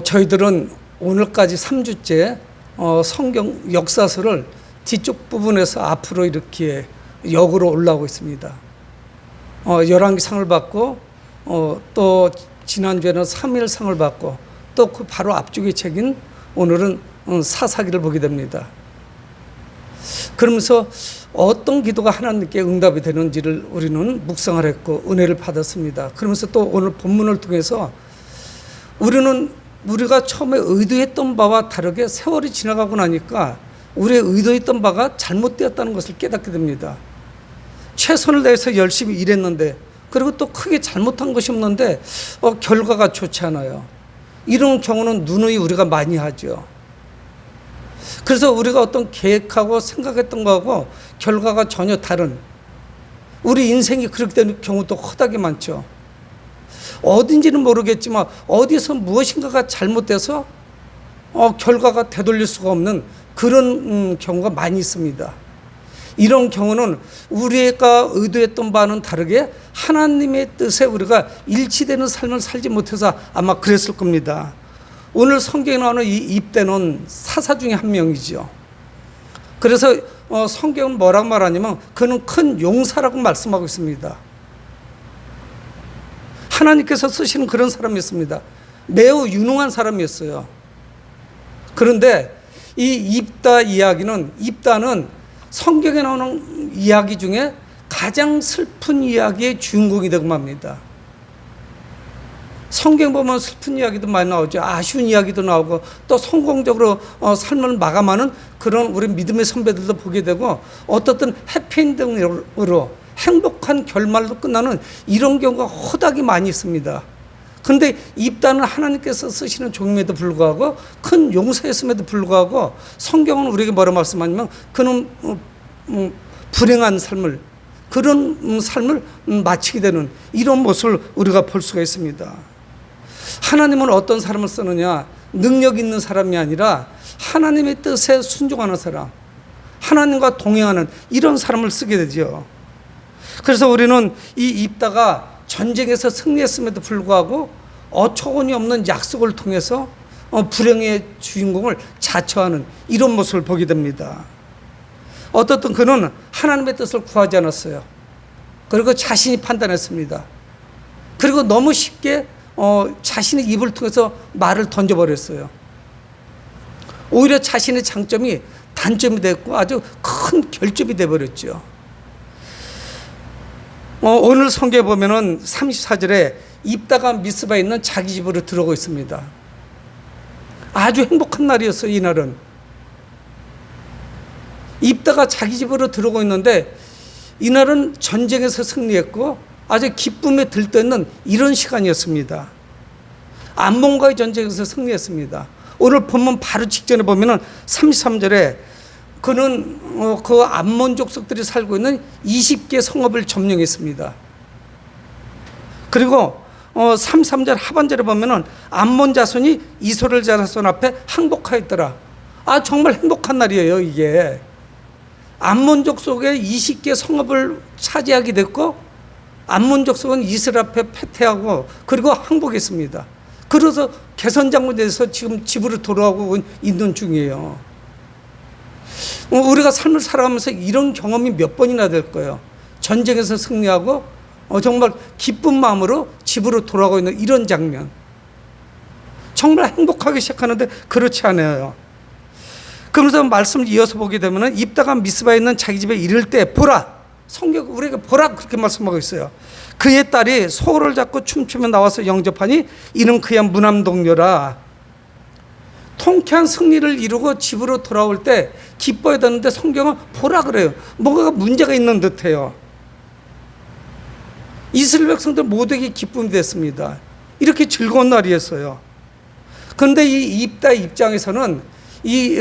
저희들은 오늘까지 3주째 성경 역사서를 뒤쪽 부분에서 앞으로 이렇게 역으로 올라오고 있습니다. 열왕기상을 받고 또 지난주에는 3일상을 받고 또 그 바로 앞쪽의 책인 오늘은 사사기를 보게 됩니다. 그러면서 어떤 기도가 하나님께 응답이 되는지를 우리는 묵상을 했고 은혜를 받았습니다. 그러면서 또 오늘 본문을 통해서 우리가 처음에 의도했던 바와 다르게 세월이 지나가고 나니까 우리의 의도했던 바가 잘못되었다는 것을 깨닫게 됩니다. 최선을 다해서 열심히 일했는데 그리고 또 크게 잘못한 것이 없는데 결과가 좋지 않아요. 이런 경우는 누누이 우리가 많이 하죠. 그래서 우리가 어떤 계획하고 생각했던 거하고 결과가 전혀 다른 우리 인생이 그렇게 되는 경우도 허다하게 많죠. 어딘지는 모르겠지만 어디서 무엇인가가 잘못돼서 결과가 되돌릴 수가 없는 그런 경우가 많이 있습니다. 이런 경우는 우리가 의도했던 바는 다르게 하나님의 뜻에 우리가 일치되는 삶을 살지 못해서 아마 그랬을 겁니다. 오늘 성경에 나오는 이 입대는 사사 중에 한 명이죠. 그래서 성경은 뭐라고 말하냐면 그는 큰 용사라고 말씀하고 있습니다. 하나님께서 쓰시는 그런 사람이었습니다. 매우 유능한 사람이었어요. 그런데 이 입다는 성경에 나오는 이야기 중에 가장 슬픈 이야기의 주인공이 되고 맙니다. 성경 보면 슬픈 이야기도 많이 나오죠. 아쉬운 이야기도 나오고 또 성공적으로 삶을 마감하는 그런 우리 믿음의 선배들도 보게 되고 어떻든 해피엔딩으로 행복한 결말로 끝나는 이런 경우가 허다하게 많이 있습니다. 그런데 입다는 하나님께서 쓰시는 종임에도 불구하고 큰 용사였음에도 불구하고 성경은 우리에게 뭐라 말씀하냐면 그는 불행한 삶을 그런 삶을 마치게 되는 이런 모습을 우리가 볼 수가 있습니다. 하나님은 어떤 사람을 쓰느냐? 능력 있는 사람이 아니라 하나님의 뜻에 순종하는 사람, 하나님과 동행하는 이런 사람을 쓰게 되죠. 그래서 우리는 이 입다가 전쟁에서 승리했음에도 불구하고 어처구니 없는 약속을 통해서 불행의 주인공을 자처하는 이런 모습을 보게 됩니다. 어떻든 그는 하나님의 뜻을 구하지 않았어요. 그리고 자신이 판단했습니다. 그리고 너무 쉽게 자신의 입을 통해서 말을 던져버렸어요. 오히려 자신의 장점이 단점이 됐고 아주 큰 결점이 돼버렸죠. 오늘 성경에 보면은 34절에 입다가 미스바에 있는 자기 집으로 들어오고 있습니다. 아주 행복한 날이었어요. 이날은 입다가 자기 집으로 들어오고 있는데 이날은 전쟁에서 승리했고 아주 기쁨에 들떠있는 이런 시간이었습니다. 암몬과의 전쟁에서 승리했습니다. 오늘 본문 바로 직전에 보면은 33절에 그는 그 암몬 족속들이 살고 있는 20개 성읍을 점령했습니다. 그리고 33절 하반절에 보면은 암몬 자손이 이스라엘 자손 앞에 항복하였더라. 정말 행복한 날이에요. 이게 암몬 족속의 20개 성읍을 차지하게 됐고 암몬 족속은 이스라엘 앞에 패퇴하고 그리고 항복했습니다. 그래서 개선장군에 대해서 지금 집으로 돌아오고 있는 중이에요. 우리가 삶을 살아가면서 이런 경험이 몇 번이나 될 거예요. 전쟁에서 승리하고 정말 기쁜 마음으로 집으로 돌아가고 있는 이런 장면. 정말 행복하게 시작하는데 그렇지 않아요. 그러면서 말씀을 이어서 보게 되면 입다가 미스바에 있는 자기 집에 이를 때 보라. 성경 우리에게 보라 그렇게 말씀하고 있어요. 그의 딸이 소를 잡고 춤추며 나와서 영접하니 이는 그의 무남동료라. 통쾌한 승리를 이루고 집으로 돌아올 때 기뻐야 되는데 성경은 보라 그래요. 뭔가 문제가 있는 듯해요. 이스라엘 백성들 모두에게 기쁨이 됐습니다. 이렇게 즐거운 날이었어요. 그런데 이 입다 입장에서는 이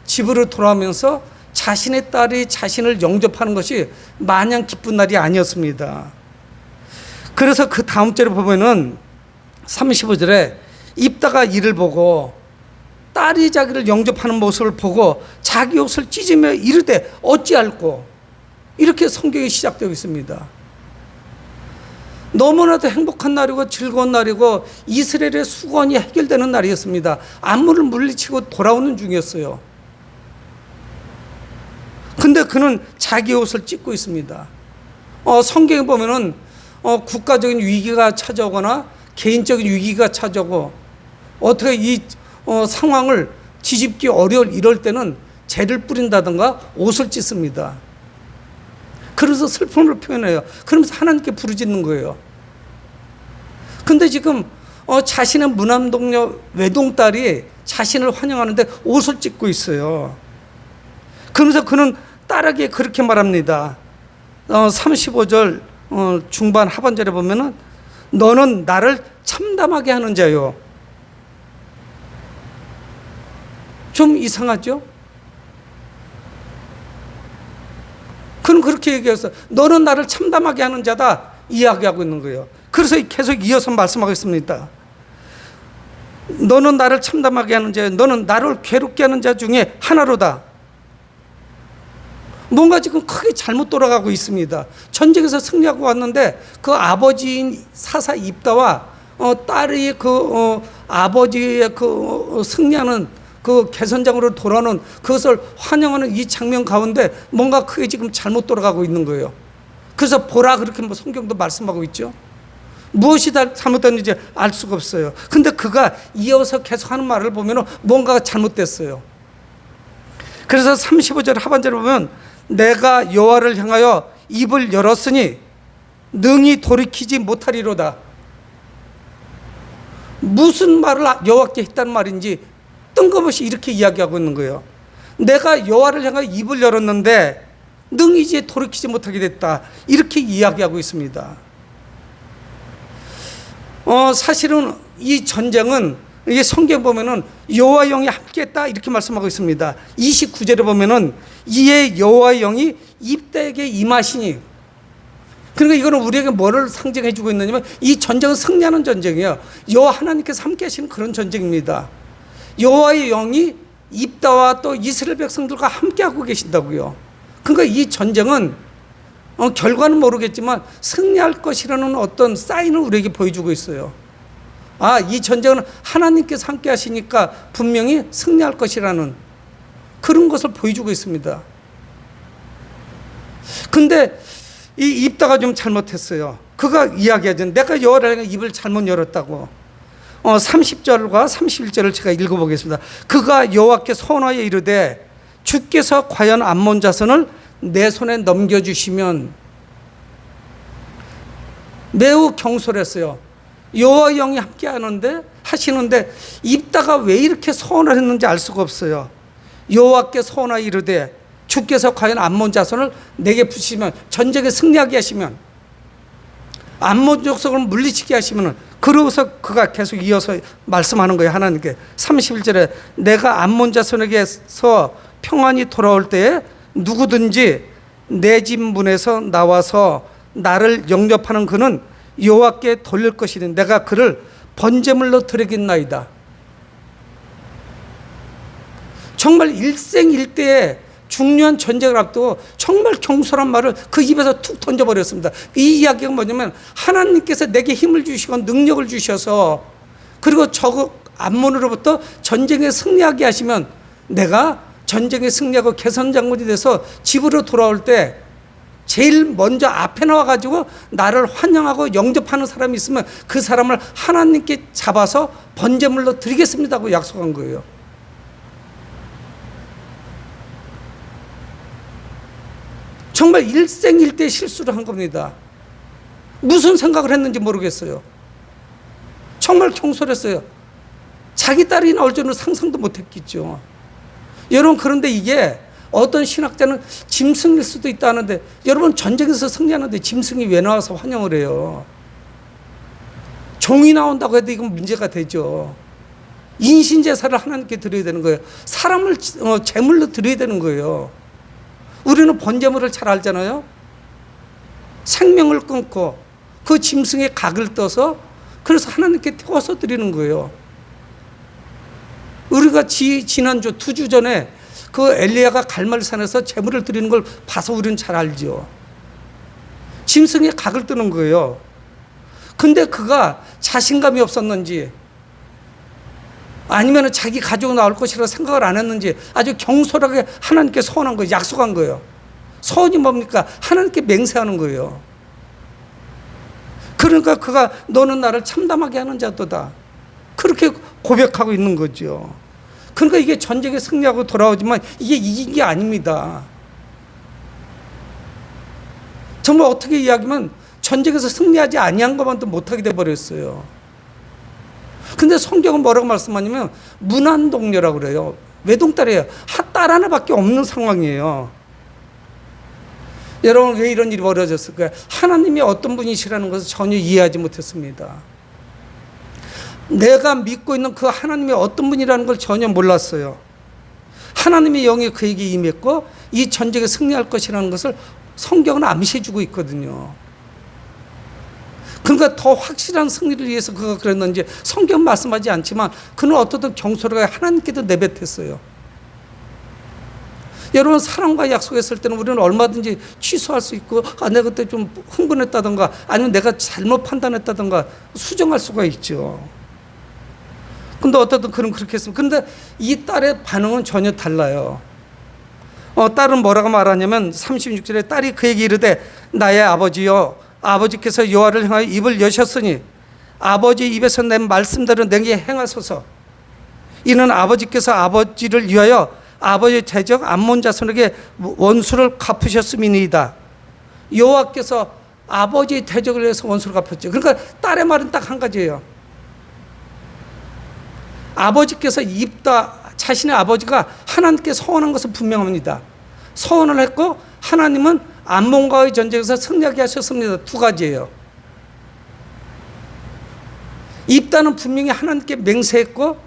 집으로 돌아오면서 자신의 딸이 자신을 영접하는 것이 마냥 기쁜 날이 아니었습니다. 그래서 그 다음 절에 보면은 35절에 입다가 이를 보고 딸이 자기를 영접하는 모습을 보고 자기 옷을 찢으며 이르되 어찌할꼬 이렇게 성경이 시작되고 있습니다. 너무나도 행복한 날이고 즐거운 날이고 이스라엘의 수건이 해결되는 날이었습니다. 암몬을 물리치고 돌아오는 중이었어요. 근데 그는 자기 옷을 찢고 있습니다. 성경에 보면은 국가적인 위기가 찾아오거나 개인적인 위기가 찾아오고 어떻게 이 상황을 뒤집기 어려울 이럴 때는 재를 뿌린다든가 옷을 찢습니다. 그래서 슬픔을 표현해요. 그러면서 하나님께 부르짖는 거예요. 근데 지금 자신의 무남동녀 외동딸이 자신을 환영하는데 옷을 찢고 있어요. 그러면서 그는 딸에게 그렇게 말합니다. 35절 중반 하반절에 보면은 너는 나를 참담하게 하는 자요. 좀 이상하죠? 그는 그렇게 얘기해서 너는 나를 참담하게 하는 자다 이야기하고 있는 거예요. 그래서 계속 이어서 말씀하겠습니다. 너는 나를 참담하게 하는 자요. 너는 나를 괴롭게 하는 자 중에 하나로다. 뭔가 지금 크게 잘못 돌아가고 있습니다. 전쟁에서 승리하고 왔는데 그 아버지인 사사 입다와 딸의 아버지의 승리하는 그 개선장으로 돌아오는 그것을 환영하는 이 장면 가운데 뭔가 크게 지금 잘못 돌아가고 있는 거예요. 그래서 보라 그렇게 성경도 말씀하고 있죠. 무엇이 잘못됐는지 알 수가 없어요. 근데 그가 이어서 계속하는 말을 보면 뭔가가 잘못됐어요. 그래서 35절 하반절에 보면 내가 여호와를 향하여 입을 열었으니 능히 돌이키지 못하리로다. 무슨 말을 여호와께 했다는 말인지 뜬금없이 이렇게 이야기하고 있는 거예요. 내가 여호와를 향하여 입을 열었는데 능히 이제 돌이키지 못하게 됐다. 이렇게 이야기하고 있습니다. 사실은 이 전쟁은 이게 성경 보면은 여호와 영이 함께했다 이렇게 말씀하고 있습니다. 29절에 보면은 이에 여호와 영이 입다에게 임하시니, 그러니까 이거는 우리에게 뭐를 상징해 주고 있느냐면 이 전쟁은 승리하는 전쟁이에요. 여호와 하나님께서 함께 하시는 그런 전쟁입니다. 여호와의 영이 입다와 또 이스라엘 백성들과 함께 하고 계신다고요. 그러니까 이 전쟁은 결과는 모르겠지만 승리할 것이라는 어떤 사인을 우리에게 보여주고 있어요. 이 전쟁은 하나님께서 함께 하시니까 분명히 승리할 것이라는 그런 것을 보여주고 있습니다. 근데 이 입다가 좀 잘못했어요. 그가 이야기하죠. 내가 여호와를 향해 입을 잘못 열었다고. 30절과 31절을 제가 읽어보겠습니다. 그가 여호와께 소원하여 이르되 주께서 과연 암몬 자손을 내 손에 넘겨주시면. 매우 경솔했어요. 여호와 영이 함께 하시는데 입다가 왜 이렇게 소원을 했는지 알 수가 없어요. 여호와께 소원하여 이르되 주께서 과연 암몬 자손을 내게 붙이시면, 전쟁에 승리하게 하시면, 암몬 족속을 물리치게 하시면, 그러고서 그가 계속 이어서 말씀하는 거예요. 하나님께 31절에 내가 암몬 자손에게서 평안히 돌아올 때에 누구든지 내 집 문에서 나와서 나를 영접하는 그는 여호와께 돌릴 것이니 내가 그를 번제물로 드리겠나이다. 정말 일생일대에 중요한 전쟁을 앞두고 정말 경솔한 말을 그 입에서 툭 던져버렸습니다. 이 이야기가 뭐냐면 하나님께서 내게 힘을 주시고 능력을 주셔서 그리고 저 암몬으로부터 전쟁에 승리하게 하시면 내가 전쟁에 승리하고 개선장군이 돼서 집으로 돌아올 때 제일 먼저 앞에 나와가지고 나를 환영하고 영접하는 사람이 있으면 그 사람을 하나님께 잡아서 번제물로 드리겠습니다 하고 약속한 거예요. 정말 일생일대 실수를 한 겁니다. 무슨 생각을 했는지 모르겠어요. 정말 경솔했어요. 자기 딸이 나올 줄은 상상도 못했겠죠. 여러분, 그런데 이게 어떤 신학자는 짐승일 수도 있다는데, 여러분 전쟁에서 승리하는데 짐승이 왜 나와서 환영을 해요? 종이 나온다고 해도 이건 문제가 되죠. 인신제사를 하나님께 드려야 되는 거예요. 사람을 제물로 드려야 되는 거예요. 우리는 번제물을 잘 알잖아요. 생명을 끊고 그 짐승의 각을 떠서 그래서 하나님께 태워서 드리는 거예요. 우리가 지난주 2주 전에 그 엘리야가 갈멜산에서 제물을 드리는 걸 봐서 우리는 잘 알죠. 짐승의 각을 뜨는 거예요. 근데 그가 자신감이 없었는지 아니면 자기 가족이 나올 것이라고 생각을 안 했는지 아주 경솔하게 하나님께 서원한 거예요. 약속한 거예요. 서원이 뭡니까? 하나님께 맹세하는 거예요. 그러니까 그가 너는 나를 참담하게 하는 자도다. 그렇게 고백하고 있는 거죠. 그러니까 이게 전쟁에 승리하고 돌아오지만 이게 이긴 게 아닙니다. 정말 어떻게 이야기하면 전쟁에서 승리하지 아니한 것만도 못하게 돼버렸어요. 근데 성경은 뭐라고 말씀하냐면 무난동녀라고 그래요. 외동딸이에요. 딸 하나밖에 없는 상황이에요. 여러분 왜 이런 일이 벌어졌을까요? 하나님이 어떤 분이시라는 것을 전혀 이해하지 못했습니다. 내가 믿고 있는 그 하나님이 어떤 분이라는 걸 전혀 몰랐어요. 하나님의 영이 그에게 임했고 이 전쟁에 승리할 것이라는 것을 성경은 암시해주고 있거든요. 그러니까 더 확실한 승리를 위해서 그가 그랬는지 성경 말씀하지 않지만 그는 어떻든 경솔하게 하나님께도 내뱉었어요. 여러분 사랑과 약속했을 때는 우리는 얼마든지 취소할 수 있고 내가 그때 좀 흥분했다던가 아니면 내가 잘못 판단했다던가 수정할 수가 있죠. 근데 어떻든 그는 그렇게 했습니다. 근데 이 딸의 반응은 전혀 달라요. 딸은 뭐라고 말하냐면 36절에 딸이 그에게 이르되 나의 아버지여 아버지께서 여호와를 향하여 입을 여셨으니 아버지 입에서 낸 말씀대로 내게 행하소서. 이는 아버지께서 아버지를 위하여 아버지의 대적 암몬 자손에게 원수를 갚으셨음이니이다. 여호와께서 아버지의 대적을 위해서 원수를 갚았죠. 그러니까 딸의 말은 딱 한 가지예요. 아버지께서 자신의 아버지가 하나님께 서원한 것은 분명합니다. 서원을 했고 하나님은 암몬과의 전쟁에서 승리하게 하셨습니다. 두 가지예요. 입다는 분명히 하나님께 맹세했고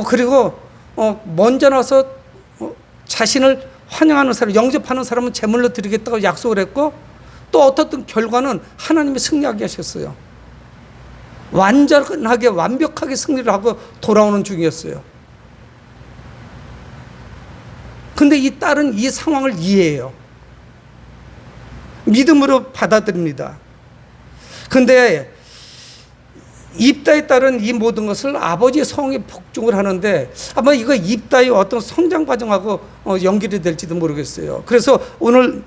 그리고 먼저 나서 자신을 환영하는 사람, 영접하는 사람은 제물로 드리겠다고 약속을 했고 또 어떻든 결과는 하나님이 승리하게 하셨어요. 완전하게 완벽하게 승리를 하고 돌아오는 중이었어요. 근데 이 딸은 이 상황을 이해해요. 믿음으로 받아들입니다. 근데 입다에 따른 이 모든 것을 아버지의 성에 복종을 하는데 아마 이거 입다의 어떤 성장 과정하고 연결이 될지도 모르겠어요. 그래서 오늘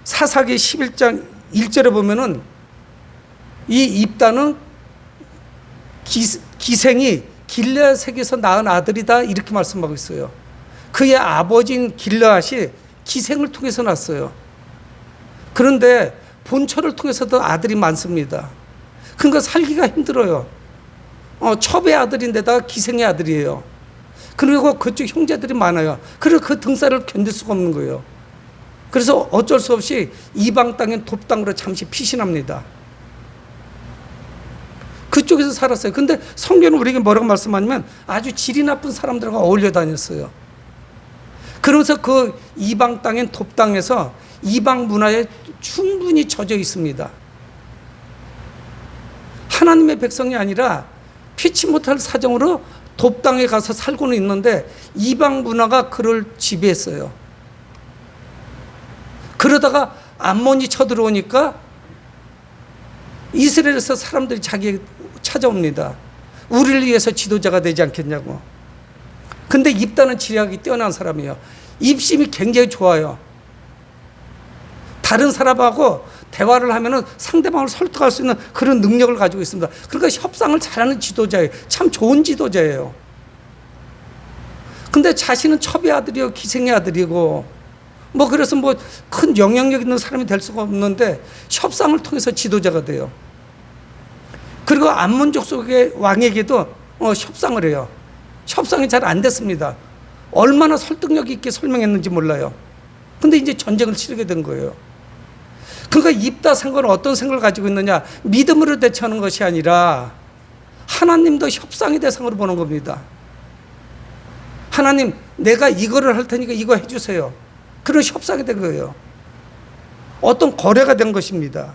사사기 11장 1절에 보면은 이 입다는 기생이 길르앗에게서 낳은 아들이다 이렇게 말씀하고 있어요. 그의 아버지인 길르앗이 기생을 통해서 낳았어요. 그런데 본처를 통해서도 아들이 많습니다. 그러니까 살기가 힘들어요. 첩의 아들인데다가 기생의 아들이에요. 그리고 그쪽 형제들이 많아요. 그래서 그 등살을 견딜 수가 없는 거예요. 그래서 어쩔 수 없이 이방 땅인 돕 땅으로 잠시 피신합니다. 그쪽에서 살았어요. 근데 성경은 우리에게 뭐라고 말씀하냐면 아주 질이 나쁜 사람들과 어울려 다녔어요. 그러면서 그 이방 땅인 돕 땅에서 이방 문화에 충분히 젖어 있습니다. 하나님의 백성이 아니라 피치 못할 사정으로 돕 땅에 가서 살고는 있는데 이방 문화가 그를 지배했어요. 그러다가 암몬이 쳐들어오니까 이스라엘에서 사람들이 자기에게 찾아옵니다. 우리를 위해서 지도자가 되지 않겠냐고. 근데 입다는 지략이 뛰어난 사람이에요. 입심이 굉장히 좋아요. 다른 사람하고 대화를 하면은 상대방을 설득할 수 있는 그런 능력을 가지고 있습니다. 그러니까 협상을 잘하는 지도자예요. 참 좋은 지도자예요. 근데 자신은 첩의 아들이요, 기생의 아들이고, 그래서 큰 영향력 있는 사람이 될 수가 없는데 협상을 통해서 지도자가 돼요. 그리고 암몬 족속의 왕에게도 협상을 해요. 협상이 잘 안 됐습니다. 얼마나 설득력 있게 설명했는지 몰라요. 근데 이제 전쟁을 치르게 된 거예요. 그러니까 입다 상관은 어떤 생각을 가지고 있느냐? 믿음으로 대처하는 것이 아니라 하나님도 협상의 대상으로 보는 겁니다. 하나님, 내가 이거를 할 테니까 이거 해주세요. 그런 협상이 된 거예요. 어떤 거래가 된 것입니다.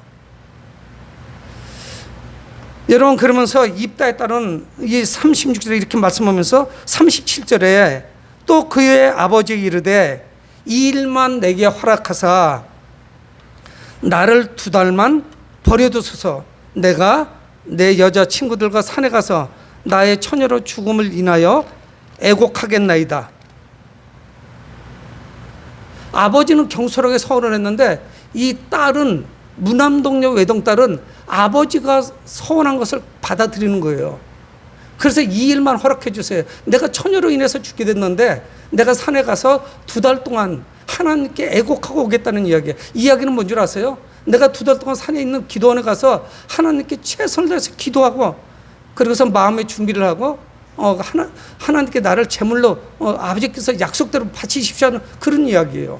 여러분, 그러면서 입다에 따른 이 36절에 이렇게 말씀하면서 37절에 또 그의 아버지에게 이르되 이 일만 내게 허락하사 나를 2달만 버려두소서. 내가 내 여자 친구들과 산에 가서 나의 처녀로 죽음을 인하여 애곡하겠나이다. 아버지는 경솔하게 서원을 했는데 이 딸은, 무남동녀 외동딸은 아버지가 서원한 것을 받아들이는 거예요. 그래서 이 일만 허락해 주세요. 내가 처녀로 인해서 죽게 됐는데 내가 산에 가서 2달 동안 하나님께 애곡하고 오겠다는 이야기예요. 이 이야기는 뭔 줄 아세요? 내가 2달 동안 산에 있는 기도원에 가서 하나님께 최선을 다해서 기도하고, 그러고서 마음의 준비를 하고 하나님께 나를 제물로 아버지께서 약속대로 바치십시오 하는 그런 이야기예요.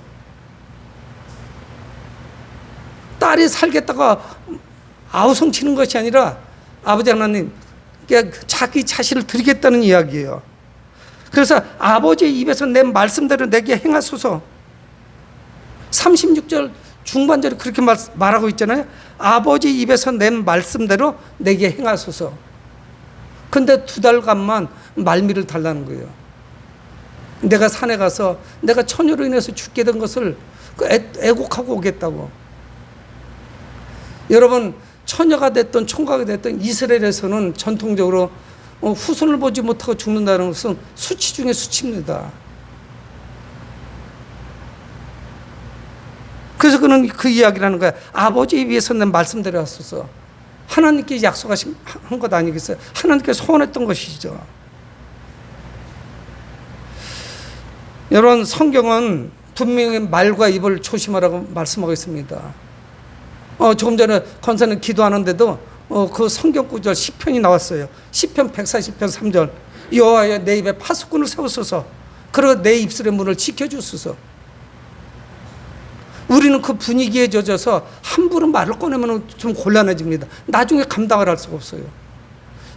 딸이 살겠다가 아우성치는 것이 아니라 아버지 하나님 자기 자신을 드리겠다는 이야기예요. 그래서 아버지의 입에서 낸 말씀대로 내게 행하소서. 36절 중반절에 그렇게 말하고 있잖아요. 아버지 입에서 낸 말씀대로 내게 행하소서. 근데 2달간만 말미를 달라는 거예요. 내가 산에 가서 내가 처녀로 인해서 죽게 된 것을 애곡하고 오겠다고. 여러분, 처녀가 됐든 총각이 됐든 이스라엘에서는 전통적으로 후손을 보지 못하고 죽는다는 것은 수치 중에 수치입니다. 그래서 그는 그 이야기를 하는 거야. 아버지 위에서 낸 말씀대로 하소서. 하나님께 약속하신 것 아니겠어요? 하나님께 소원했던 것이죠. 여러분, 성경은 분명히 말과 입을 조심하라고 말씀하고 있습니다. 조금 전에 권사님 기도하는데도 그 성경 구절 시편이 나왔어요. 시편 140편 3절. 여호와여 내 입에 파수꾼을 세우소서. 그리고 내 입술의 문을 지켜주소서. 우리는 그 분위기에 젖어서 함부로 말을 꺼내면 좀 곤란해집니다. 나중에 감당을 할 수가 없어요.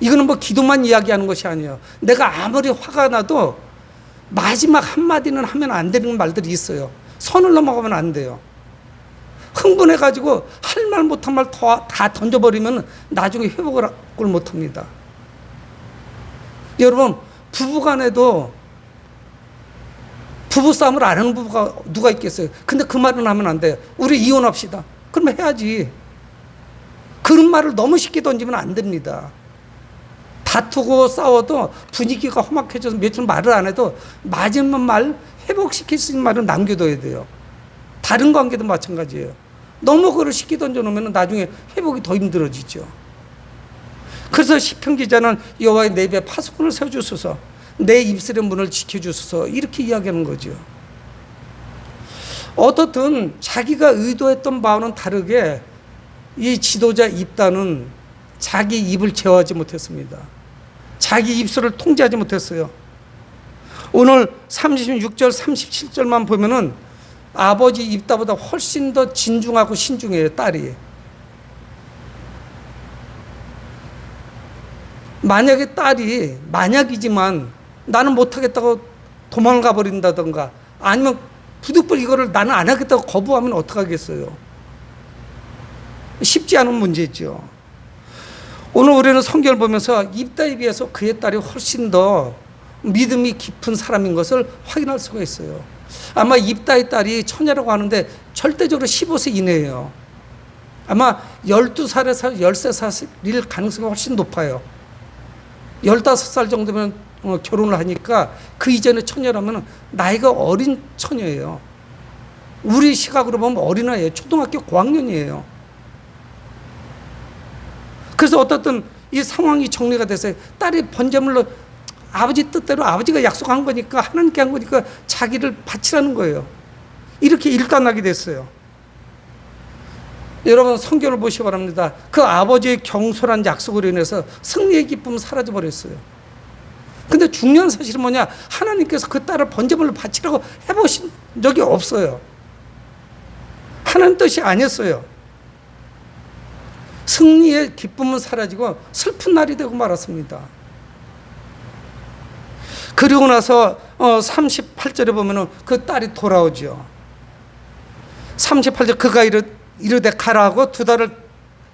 이거는 뭐 기도만 이야기하는 것이 아니에요. 내가 아무리 화가 나도 마지막 한마디는 하면 안 되는 말들이 있어요. 선을 넘어가면 안 돼요. 흥분해가지고 할 말 못한 말 다 던져버리면 나중에 회복을 못합니다. 여러분, 부부간에도 부부싸움을 안 하는 부부가 누가 있겠어요? 근데 그 말은 하면 안 돼요. 우리 이혼합시다. 그러면 해야지. 그런 말을 너무 쉽게 던지면 안 됩니다. 다투고 싸워도 분위기가 험악해져서 며칠 말을 안 해도 마지막 말, 회복시킬 수 있는 말은 남겨둬야 돼요. 다른 관계도 마찬가지예요. 너무 그걸 쉽게 던져놓으면 나중에 회복이 더 힘들어지죠. 그래서 시편 기자는 여호와의 내 입에 파수꾼을 세워주소서, 내 입술의 문을 지켜주소서, 이렇게 이야기하는 거죠. 어떻든 자기가 의도했던 바와는 다르게 이 지도자 입단은 자기 입을 제어하지 못했습니다. 자기 입술을 통제하지 못했어요. 오늘 36절 37절만 보면은 아버지 입다보다 훨씬 더 진중하고 신중해요, 딸이. 만약에 딸이, 만약이지만 나는 못하겠다고 도망을 가버린다던가 아니면 부득불 이거를 나는 안 하겠다고 거부하면 어떡하겠어요? 쉽지 않은 문제죠. 오늘 우리는 성경을 보면서 입다에 비해서 그의 딸이 훨씬 더 믿음이 깊은 사람인 것을 확인할 수가 있어요. 아마 입다의 딸이 처녀라고 하는데 절대적으로 15세 이내예요. 아마 12살에서 13살일 가능성이 훨씬 높아요. 15살 정도면 결혼을 하니까 그 이전에 처녀라면 나이가 어린 처녀예요. 우리 시각으로 보면 어린아이예요. 초등학교 고학년이에요. 그래서 어떻든 이 상황이 정리가 돼서 딸이 번제물로 아버지 뜻대로 아버지가 약속한 거니까, 하나님께 한 거니까 자기를 바치라는 거예요. 이렇게 일관하게 됐어요. 여러분, 성경을 보시기 바랍니다. 그 아버지의 경솔한 약속으로 인해서 승리의 기쁨은 사라져버렸어요. 근데 중요한 사실은 뭐냐? 하나님께서 그 딸을 번제물로 바치라고 해보신 적이 없어요. 하나님 뜻이 아니었어요. 승리의 기쁨은 사라지고 슬픈 날이 되고 말았습니다. 그리고 나서 38절에 보면은 그 딸이 돌아오죠. 38절, 그가 이르되 가라고 2달을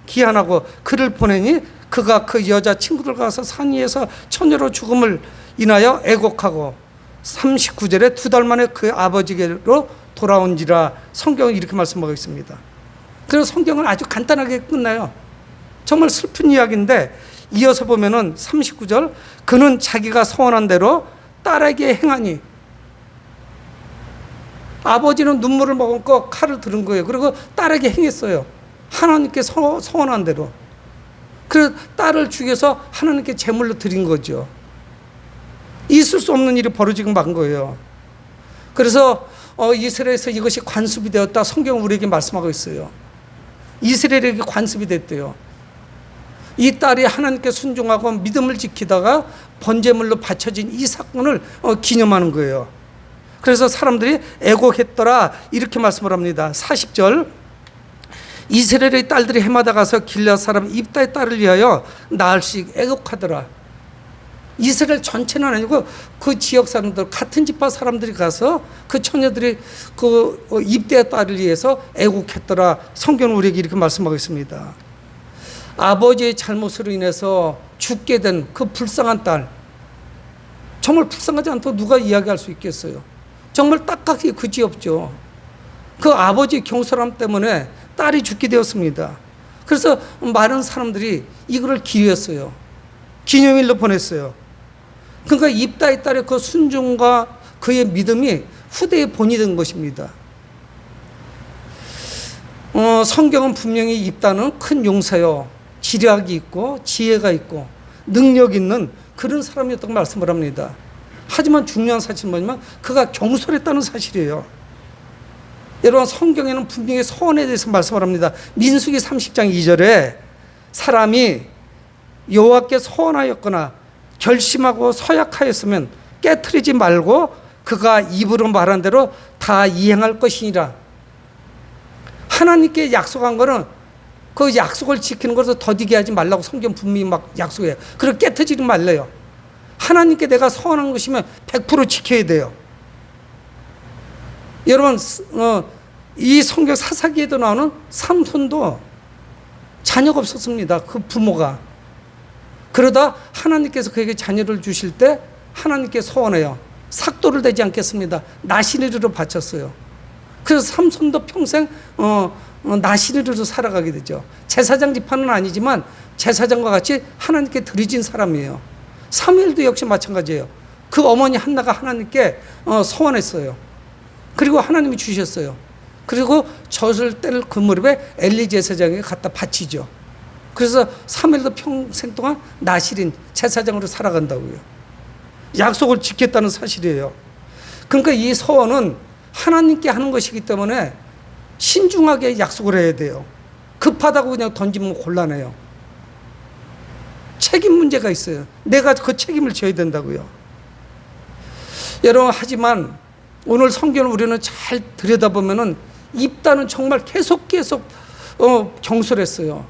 기한하고 그를 보내니 그가 그 여자 친구들과 가서 산 위에서 처녀로 죽음을 인하여 애곡하고 39절에 2달 만에 그 아버지께로 돌아온지라. 성경은 이렇게 말씀하고 있습니다. 그래서 성경은 아주 간단하게 끝나요. 정말 슬픈 이야기인데 이어서 보면은 39절, 그는 자기가 서원한 대로 딸에게 행하니. 아버지는 눈물을 머금고 칼을 들은 거예요. 그리고 딸에게 행했어요. 하나님께 서원한 대로. 그래서 딸을 죽여서 하나님께 제물로 드린 거죠. 있을 수 없는 일이 벌어지고 만 거예요. 그래서 이스라엘에서 이것이 관습이 되었다. 성경은 우리에게 말씀하고 있어요. 이스라엘에게 관습이 됐대요. 이 딸이 하나님께 순종하고 믿음을 지키다가 번제물로 바쳐진 이 사건을 기념하는 거예요. 그래서 사람들이 애곡했더라 이렇게 말씀을 합니다. 40절, 이스라엘의 딸들이 해마다 가서 길앗 사람 입다의 딸을 위하여 나흘씩 애곡하더라. 이스라엘 전체는 아니고 그 지역 사람들, 같은 지파 사람들이 가서 그 처녀들이 그 입다의 딸을 위해서 애곡했더라. 성경은 우리에게 이렇게 말씀하고 있습니다. 아버지의 잘못으로 인해서 죽게 된 그 불쌍한 딸, 정말 불쌍하지 않다고 누가 이야기할 수 있겠어요? 정말 딱하기 그지없죠. 그 아버지의 경솔함 때문에 딸이 죽게 되었습니다. 그래서 많은 사람들이 이거를 기리했어요. 기념일로 보냈어요. 그러니까 입다의 딸의 그 순종과 그의 믿음이 후대에 본이 된 것입니다. 성경은 분명히 입다는 큰 용사요, 지략이 있고 지혜가 있고 능력 있는 그런 사람이었다고 말씀을 합니다. 하지만 중요한 사실은 뭐냐면 그가 경솔했다는 사실이에요. 여러분, 성경에는 분명히 서원에 대해서 말씀을 합니다. 민수기 30장 2절에 사람이 여호와께 서원하였거나 결심하고 서약하였으면 깨트리지 말고 그가 입으로 말한 대로 다 이행할 것이니라. 하나님께 약속한 거는 그 약속을 지키는 것을 더디게 하지 말라고 성경 분명히 막 약속해요. 그리고 깨트리지 말래요. 하나님께 내가 서원한 것이면 100% 지켜야 돼요. 여러분, 이 성경 사사기에도 나오는 삼손도 자녀가 없었습니다. 그 부모가. 그러다 하나님께서 그에게 자녀를 주실 때 하나님께 서원해요. 삭도를 대지 않겠습니다. 나시리로 바쳤어요. 그래서 삼손도 평생 나시리로 살아가게 되죠. 제사장 지파는 아니지만 제사장과 같이 하나님께 드려진 사람이에요. 사무엘도 역시 마찬가지예요. 그 어머니 한나가 하나님께 서원했어요. 그리고 하나님이 주셨어요. 그리고 젖을 뗄 그 무렵에 엘리 제사장에게 갖다 바치죠. 그래서 사무엘도 평생 동안 나실인 제사장으로 살아간다고요. 약속을 지켰다는 사실이에요. 그러니까 이 서원은 하나님께 하는 것이기 때문에 신중하게 약속을 해야 돼요. 급하다고 그냥 던지면 곤란해요. 책임 문제가 있어요. 내가 그 책임을 져야 된다고요. 여러분, 하지만 오늘 성경을 우리는 잘 들여다보면은 입다는 정말 계속 경솔했어요.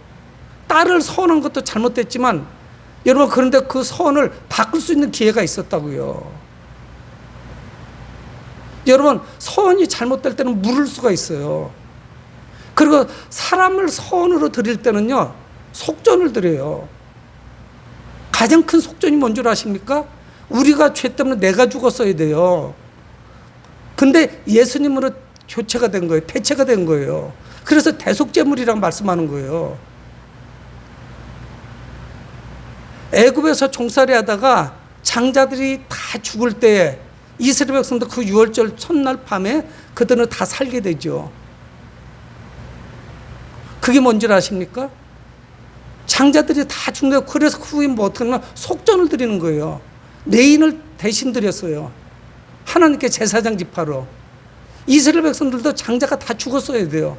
딸을 서원한 것도 잘못됐지만 여러분, 그런데 그 서원을 바꿀 수 있는 기회가 있었다고요. 여러분, 서원이 잘못될 때는 물을 수가 있어요. 그리고 사람을 서원으로 드릴 때는요, 속전을 드려요. 가장 큰 속전이 뭔 줄 아십니까? 우리가 죄 때문에 내가 죽었어야 돼요. 근데 예수님으로 교체가 된 거예요. 대체가 된 거예요. 그래서 대속제물이라고 말씀하는 거예요. 애굽에서 종살이 하다가 장자들이 다 죽을 때에 이스라엘 백성도 그 유월절 첫날 밤에 그들은 다 살게 되죠. 그게 뭔 줄 아십니까? 장자들이 다 죽는데, 그래서 그 후에 뭐 어떻게 하면 속전을 드리는 거예요. 내인을 대신 드렸어요. 하나님께 제사장 지파로. 이스라엘 백성들도 장자가 다 죽었어야 돼요.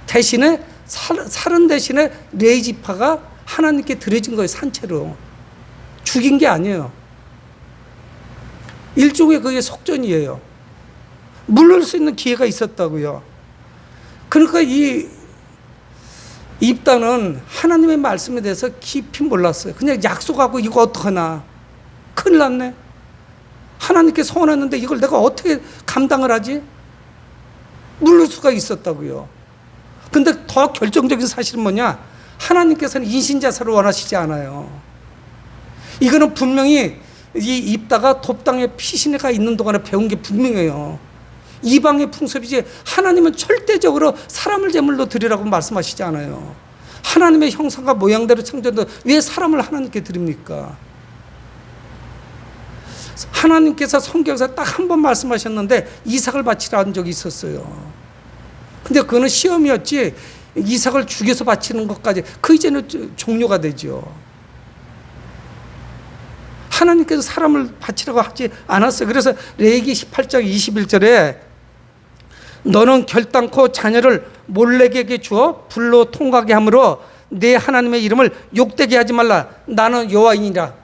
대신에 살은 대신에 레위 지파가 하나님께 드려진 거예요. 산채로. 죽인 게 아니에요. 일종의 그게 속전이에요. 물을 수 있는 기회가 있었다고요. 그러니까 이 입다는 하나님의 말씀에 대해서 깊이 몰랐어요. 그냥 약속하고 이거 어떡하나. 큰일 났네. 하나님께 서원했는데 이걸 내가 어떻게 감당을 하지? 물을 수가 있었다고요. 근데 더 결정적인 사실은 뭐냐? 하나님께서는 인신자살을 원하시지 않아요. 이거는 분명히 이 입다가 돕당의 피신회가 있는 동안에 배운 게 분명해요. 이방의 풍습이지 하나님은 절대적으로 사람을 제물로 드리라고 말씀하시지 않아요. 하나님의 형상과 모양대로 창조된 왜 사람을 하나님께 드립니까? 하나님께서 성경에서 딱 한 번 말씀하셨는데 이삭을 바치라는 적이 있었어요. 근데 그거는 시험이었지 이삭을 죽여서 바치는 것까지 그 이제는 종료가 되죠. 하나님께서 사람을 바치라고 하지 않았어요. 그래서 레위기 18장 21절에 너는 결단코 자녀를 몰렉에게 주어 불로 통과하게 함으로 내 하나님의 이름을 욕되게 하지 말라. 나는 여호와이니라.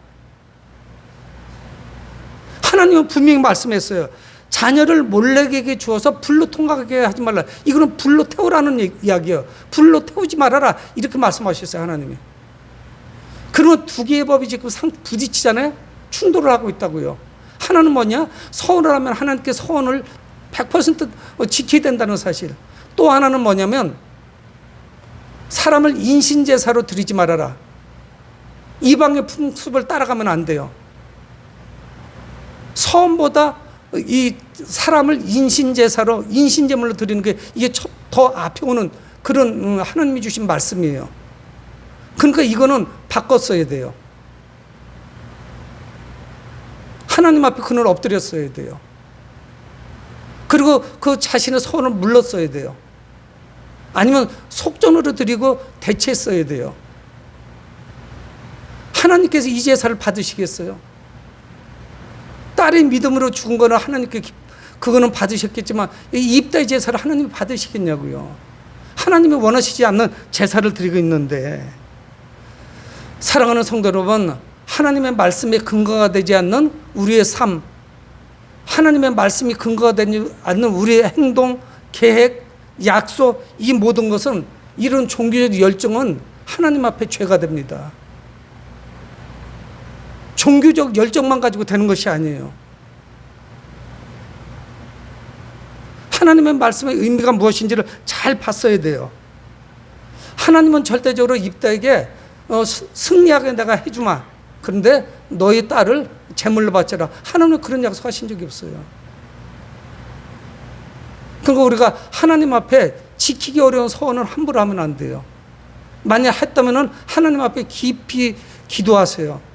하나님은 분명히 말씀했어요. 자녀를 몰렉에게 주어서 불로 통과하게 하지 말라. 이거는 불로 태우라는 이야기예요. 불로 태우지 말아라. 이렇게 말씀하셨어요, 하나님이. 그러면 두 개의 법이 지금 부딪히잖아요. 충돌을 하고 있다고요. 하나는 뭐냐? 서원을 하면 하나님께 서원을 100% 지켜야 된다는 사실. 또 하나는 뭐냐면 사람을 인신제사로 드리지 말아라. 이방의 풍습을 따라가면 안 돼요. 서원보다 이 사람을 인신제사로 인신제물로 드리는 게 이게 더 앞에 오는 그런 하나님이 주신 말씀이에요. 그러니까 이거는 바꿨어야 돼요. 하나님 앞에 그늘 엎드렸어야 돼요. 그리고 그 자신의 서원을 물렀어야 돼요. 아니면 속전으로 드리고 대체했어야 돼요. 하나님께서 이 제사를 받으시겠어요? 딸의 믿음으로 죽은 거는 하나님께 그거는 받으셨겠지만 이 입다의 제사를 하나님이 받으시겠냐고요. 하나님이 원하시지 않는 제사를 드리고 있는데, 사랑하는 성도 여러분, 하나님의 말씀에 근거가 되지 않는 우리의 삶, 하나님의 말씀이 근거가 되지 않는 우리의 행동, 계획, 약속, 이 모든 것은, 이런 종교적 열정은 하나님 앞에 죄가 됩니다. 종교적 열정만 가지고 되는 것이 아니에요. 하나님의 말씀의 의미가 무엇인지를 잘 봤어야 돼요. 하나님은 절대적으로 입다에게 승리하게 내가 해주마. 그런데 너희 딸을 제물로 바쳐라. 하나님은 그런 약속하신 적이 없어요. 그러니까 우리가 하나님 앞에 지키기 어려운 서원을 함부로 하면 안 돼요. 만약 했다면 하나님 앞에 깊이 기도하세요.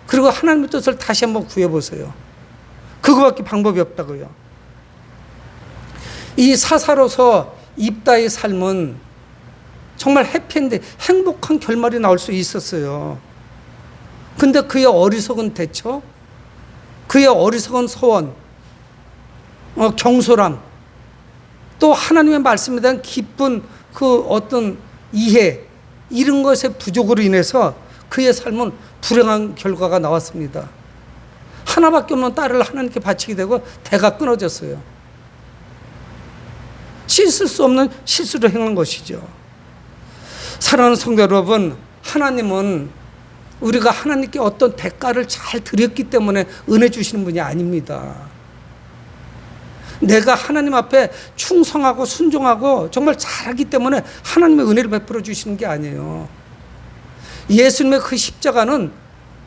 그리고 하나님의 뜻을 다시 한번 구해보세요. 그거밖에 방법이 없다고요. 이 사사로서 입다의 삶은 정말 해피엔드, 행복한 결말이 나올 수 있었어요. 근데 그의 어리석은 대처, 그의 어리석은 소원, 경솔함, 또 하나님의 말씀에 대한 깊은 그 어떤 이해, 이런 것의 부족으로 인해서 그의 삶은 불행한 결과가 나왔습니다. 하나밖에 없는 딸을 하나님께 바치게 되고 대가 끊어졌어요. 씻을 수 없는 실수를 행한 것이죠. 사랑하는 성도 여러분, 하나님은 우리가 하나님께 어떤 대가를 잘 드렸기 때문에 은혜 주시는 분이 아닙니다. 내가 하나님 앞에 충성하고 순종하고 정말 잘하기 때문에 하나님의 은혜를 베풀어 주시는 게 아니에요. 예수님의 그 십자가는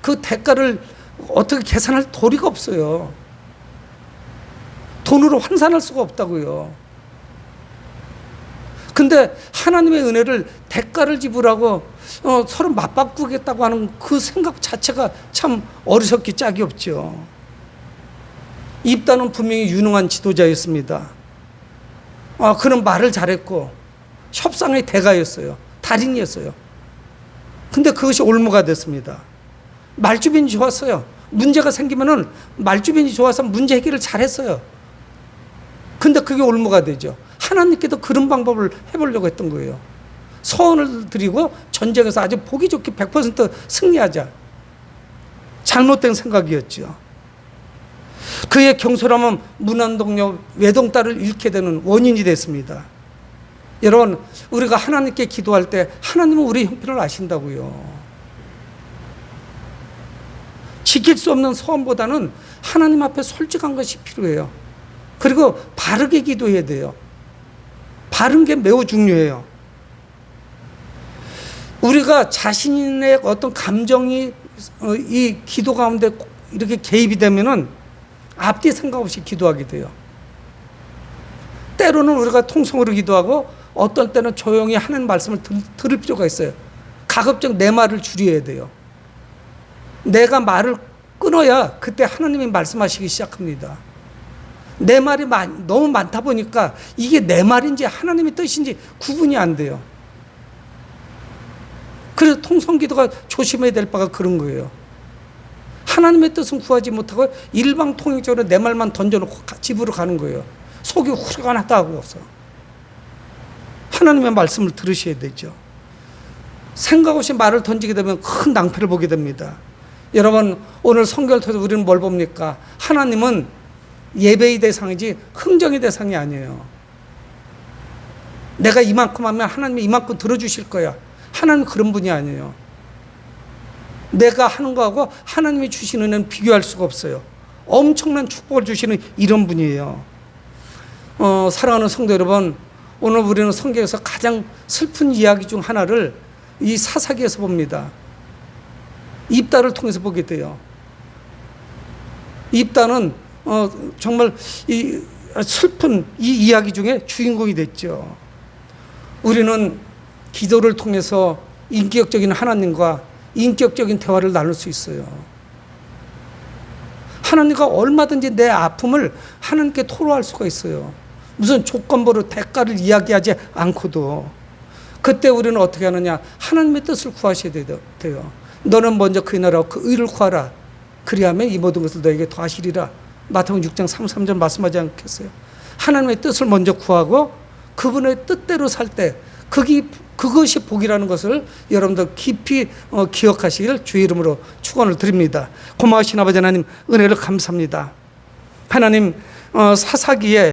그 대가를 어떻게 계산할 도리가 없어요. 돈으로 환산할 수가 없다고요. 근데 하나님의 은혜를 대가를 지불하고 서로 맞바꾸겠다고 하는 그 생각 자체가 참 어리석기 짝이 없죠. 입다는 분명히 유능한 지도자였습니다. 그는 말을 잘했고 협상의 대가였어요. 달인이었어요. 근데 그것이 올무가 됐습니다. 말주변이 좋았어요. 문제가 생기면은 말주변이 좋아서 문제 해결을 잘했어요. 근데 그게 올무가 되죠. 하나님께도 그런 방법을 해보려고 했던 거예요. 서원을 드리고 전쟁에서 아주 보기 좋게 100% 승리하자. 잘못된 생각이었죠. 그의 경솔함은 문안동녀 외동딸을 잃게 되는 원인이 됐습니다. 여러분, 우리가 하나님께 기도할 때 하나님은 우리 형편을 아신다고요. 지킬 수 없는 서원보다는 하나님 앞에 솔직한 것이 필요해요. 그리고 바르게 기도해야 돼요. 바른 게 매우 중요해요. 우리가 자신의 어떤 감정이 이 기도 가운데 이렇게 개입이 되면은 앞뒤 생각 없이 기도하게 돼요. 때로는 우리가 통성으로 기도하고 어떤 때는 조용히 하는 말씀을 들을 필요가 있어요. 가급적 내 말을 줄여야 돼요. 내가 말을 끊어야 그때 하나님이 말씀하시기 시작합니다. 내 말이 너무 많다 보니까 이게 내 말인지 하나님의 뜻인지 구분이 안 돼요. 그래서 통성기도가 조심해야 될 바가 그런 거예요. 하나님의 뜻은 구하지 못하고 일방통행적으로 내 말만 던져놓고 집으로 가는 거예요. 속이 후련하다고서. 하나님의 말씀을 들으셔야 되죠. 생각 없이 말을 던지게 되면 큰 낭패를 보게 됩니다. 여러분, 오늘 성경을 통해서 우리는 뭘 봅니까? 하나님은 예배의 대상이지 흥정의 대상이 아니에요. 내가 이만큼 하면 하나님이 이만큼 들어주실 거야. 하나님은 그런 분이 아니에요. 내가 하는 거하고 하나님이 주시는 은혜는 비교할 수가 없어요. 엄청난 축복을 주시는 이런 분이에요. 사랑하는 성도 여러분, 오늘 우리는 성경에서 가장 슬픈 이야기 중 하나를 이 사사기에서 봅니다. 입다를 통해서 보게 돼요. 입다는 정말 이 슬픈 이 이야기 중에 주인공이 됐죠. 우리는 기도를 통해서 인격적인 하나님과 인격적인 대화를 나눌 수 있어요. 하나님과 얼마든지 내 아픔을 하나님께 토로할 수가 있어요. 무슨 조건부로 대가를 이야기하지 않고도. 그때 우리는 어떻게 하느냐? 하나님의 뜻을 구하셔야 돼요. 너는 먼저 그의 나라와 그 의를 구하라. 그리하면 이 모든 것을 너에게 더하시리라. 마태복음 6장 33절 말씀하지 않겠어요? 하나님의 뜻을 먼저 구하고 그분의 뜻대로 살 때 그것이 복이라는 것을 여러분들 깊이 기억하시길 주의 이름으로 축원을 드립니다. 고마우신 아버지 하나님, 은혜를 감사합니다. 하나님, 사사기에